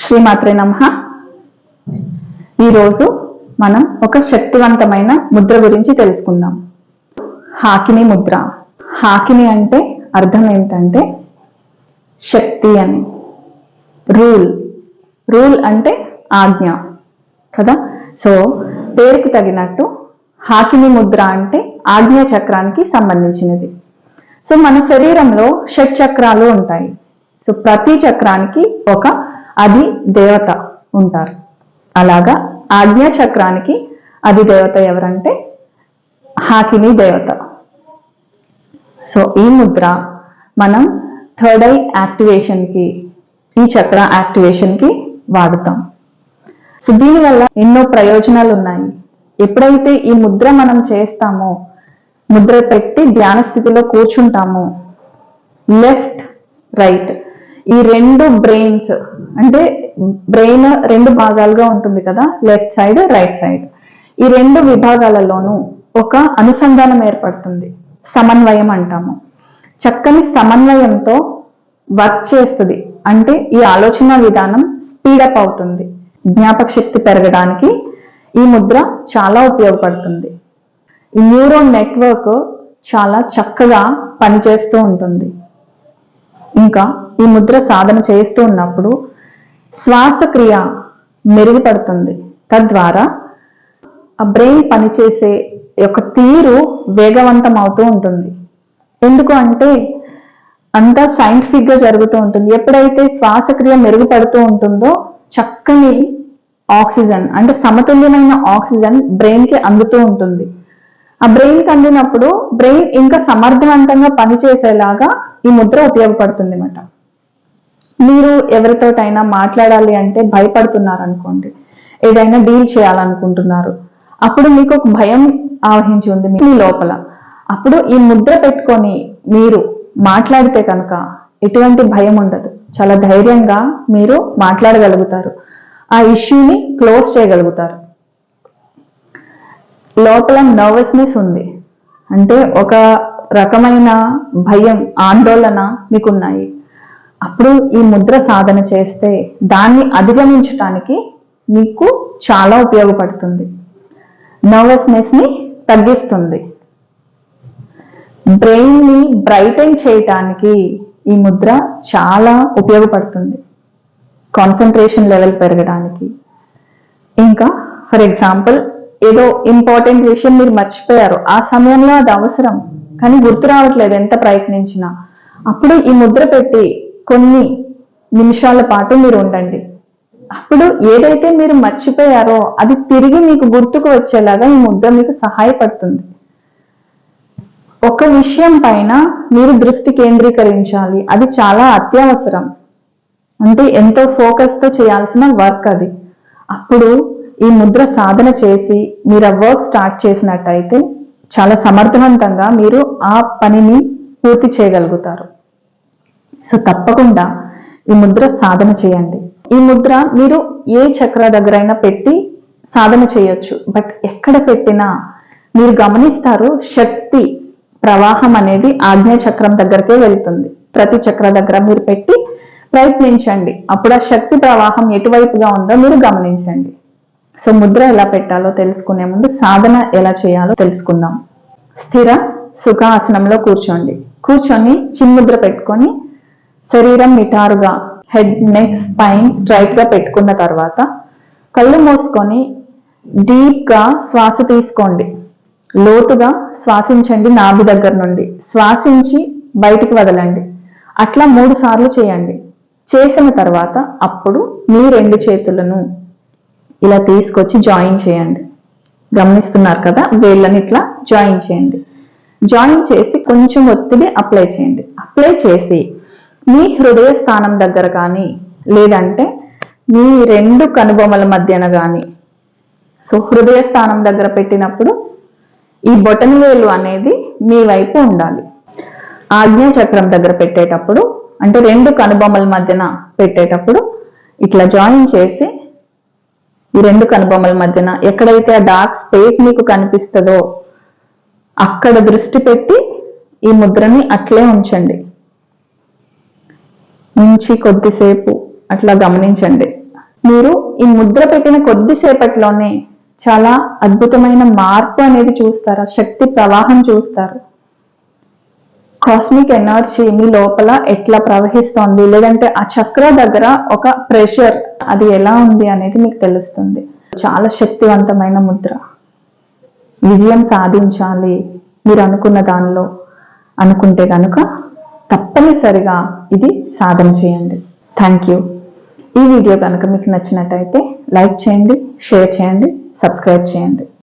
శ్రీమాత్రే నమః. ఈరోజు మనం ఒక శక్తివంతమైన ముద్ర గురించి తెలుసుకుందాం. హాకిని ముద్ర. హాకిని అంటే అర్థం ఏంటంటే శక్తి అని. రూల్ అంటే ఆజ్ఞ కదా. సో పేరుకు తగినట్టు హాకిని ముద్ర అంటే ఆజ్ఞా చక్రానికి సంబంధించినది. సో మన శరీరంలో షట్ చక్రాలు ఉంటాయి. సో ప్రతి చక్రానికి ఒక అది దేవత ఉంటారు. అలాగా ఆజ్ఞా చక్రానికి అది దేవత ఎవరంటే హాకిని దేవత. సో ఈ ముద్ర మనం థర్డ్ ఐ యాక్టివేషన్ కి, ఈ చక్ర యాక్టివేషన్ కి వాడుతాం. సో దీనివల్ల ఎన్నో ప్రయోజనాలు ఉన్నాయి. ఎప్పుడైతే ఈ ముద్ర మనం చేస్తామో, ముద్ర పెట్టి ధ్యాన స్థితిలో కూర్చుంటామో, లెఫ్ట్ రైట్ ఈ రెండు బ్రెయిన్స్, అంటే బ్రెయిన్ రెండు భాగాలుగా ఉంటుంది కదా, లెఫ్ట్ సైడ్ రైట్ సైడ్, ఈ రెండు విభాగాలలోనూ ఒక అనుసంధానం ఏర్పడుతుంది. సమన్వయం అంటాము. చక్కని సమన్వయంతో వర్క్ చేస్తుంది. అంటే ఈ ఆలోచన విధానం స్పీడప్ అవుతుంది. జ్ఞాపక శక్తి పెరగడానికి ఈ ముద్ర చాలా ఉపయోగపడుతుంది. ఈ న్యూరోన్ నెట్వర్క్ చాలా చక్కగా పనిచేస్తూ ఉంటుంది. ఇంకా ఈ ముద్ర సాధన చేస్తూ ఉన్నప్పుడు శ్వాసక్రియ మెరుగుపడుతుంది. తద్వారా ఆ బ్రెయిన్ పనిచేసే యొక్క తీరు వేగవంతం అవుతూ ఉంటుంది. ఎందుకు అంటే అంతా సైంటిఫిక్ గా జరుగుతూ ఉంటుంది. ఎప్పుడైతే శ్వాసక్రియ మెరుగుపడుతూ ఉంటుందో చక్కని ఆక్సిజన్, అంటే సమతుల్యమైన ఆక్సిజన్ బ్రెయిన్ కి అందుతూ ఉంటుంది. ఆ బ్రెయిన్ కి అందినప్పుడు బ్రెయిన్ ఇంకా సమర్థవంతంగా పనిచేసేలాగా ఈ ముద్ర ఉపయోగపడుతుంది అన్నమాట. మీరు ఎవరితోటైనా మాట్లాడాలి అంటే భయపడుతున్నారు అనుకోండి, ఏదైనా డీల్ చేయాలనుకుంటున్నారు, అప్పుడు మీకు ఒక భయం ఆవహించి ఉంది మీ లోపల. అప్పుడు ఈ ముద్ర పెట్టుకొని మీరు మాట్లాడితే కనుక ఎటువంటి భయం ఉండదు. చాలా ధైర్యంగా మీరు మాట్లాడగలుగుతారు. ఆ ఇష్యూని క్లోజ్ చేయగలుగుతారు. లోపల నర్వస్నెస్ ఉంది అంటే ఒక రకమైన భయం, ఆందోళన మీకున్నాయి. అప్పుడు ఈ ముద్ర సాధన చేస్తే దాన్ని అధిగమించడానికి మీకు చాలా ఉపయోగపడుతుంది. నర్వస్నెస్ ని తగ్గిస్తుంది. బ్రెయిన్ ని బ్రైటన్ చేయటానికి ఈ ముద్ర చాలా ఉపయోగపడుతుంది. కాన్సన్ట్రేషన్ లెవెల్ పెరగడానికి. ఇంకా ఫర్ ఎగ్జాంపుల్ ఏదో ఇంపార్టెంట్ విషయం మీరు మర్చిపోయారు, ఆ సమయంలో అది అవసరం కానీ గుర్తు రావట్లేదు ఎంత ప్రయత్నించినా, అప్పుడు ఈ ముద్ర పెట్టి కొన్ని నిమిషాల పాటు మీరు ఉండండి. అప్పుడు ఏదైతే మీరు మర్చిపోయారో అది తిరిగి మీకు గుర్తుకు వచ్చేలాగా ఈ ముద్ర మీకు సహాయపడుతుంది. ఒక విషయం పైన మీరు దృష్టి కేంద్రీకరించాలి, అది చాలా అత్యవసరం, అంటే ఎంతో ఫోకస్ తో చేయాల్సిన వర్క్ అది. అప్పుడు ఈ ముద్ర సాధన చేసి మీరు ఆ వర్క్ స్టార్ట్ చేసినట్టయితే చాలా సమర్థవంతంగా మీరు ఆ పనిని పూర్తి చేయగలుగుతారు. సో తప్పకుండా ఈ ముద్ర సాధన చేయండి. ఈ ముద్ర మీరు ఏ చక్ర దగ్గరైనా పెట్టి సాధన చేయొచ్చు. బట్ ఎక్కడ పెట్టినా మీరు గమనిస్తారు శక్తి ప్రవాహం అనేది ఆజ్ఞా చక్రం దగ్గరకే వెళ్తుంది. ప్రతి చక్ర దగ్గర మీరు పెట్టి ప్రయత్నించండి. అప్పుడు ఆ శక్తి ప్రవాహం ఎటువైపుగా ఉందో మీరు గమనించండి. సో ముద్ర ఎలా పెట్టాలో తెలుసుకునే ముందు సాధన ఎలా చేయాలో తెలుసుకుందాం. స్థిర సుఖాసనంలో కూర్చోండి. కూర్చొని చిన్ముద్ర పెట్టుకొని శరీరం నిటారుగా, హెడ్ నెక్ స్పైన్ స్ట్రైట్ గా పెట్టుకున్న తర్వాత కళ్ళు మూసుకొని డీప్ గా శ్వాస తీసుకోండి. లోతుగా శ్వాసించండి. నాభి దగ్గర నుండి శ్వాసించి బయటికి వదలండి. అట్లా 3 సార్లు చేయండి. చేసిన తర్వాత అప్పుడు మీ 2 చేతులను ఇలా తీసుకొచ్చి జాయిన్ చేయండి. గమనిస్తున్నారు కదా, వేళ్ళని ఇట్లా జాయిన్ చేయండి. జాయిన్ చేసి కొంచెం ఒత్తిడి అప్లై చేయండి. అప్లై చేసి మీ హృదయ స్థానం దగ్గర కానీ లేదంటే మీ 2 కనుబొమ్మల మధ్యన కానీ, సో హృదయ స్థానం దగ్గర పెట్టినప్పుడు ఈ బొటన వేలు అనేది మీ వైపు ఉండాలి. ఆజ్ఞా చక్రం దగ్గర పెట్టేటప్పుడు, అంటే 2 కనుబొమ్మల మధ్యన పెట్టేటప్పుడు ఇట్లా జాయిన్ చేసి ఈ 2 కనుబొమ్మల మధ్యన ఎక్కడైతే ఆ డార్క్ స్పేస్ మీకు కనిపిస్తుందో అక్కడ దృష్టి పెట్టి ఈ ముద్రని అట్లే ఉంచండి. ఉంచి కొద్దిసేపు అట్లా గమనించండి. మీరు ఈ ముద్ర పెట్టిన కొద్దిసేపట్లోనే చాలా అద్భుతమైన మార్పు అనేది చూస్తారు, శక్తి ప్రవాహం చూస్తారు. కాస్మిక్ ఎనర్జీ మీ లోపల ఎట్లా ప్రవహిస్తోంది, లేదంటే ఆ చక్ర దగ్గర ఒక ప్రెషర్ అది ఎలా ఉంది అనేది మీకు తెలుస్తుంది. చాలా శక్తివంతమైన ముద్ర. విజయం సాధించాలి మీరు అనుకున్న దానిలో అనుకుంటే కనుక తప్పనిసరిగా ఇది సాధన చేయండి. Thank you. ఈ వీడియో కనుక మీకు నచ్చినట్టయితే లైక్ చేయండి, షేర్ చేయండి, సబ్స్క్రైబ్ చేయండి.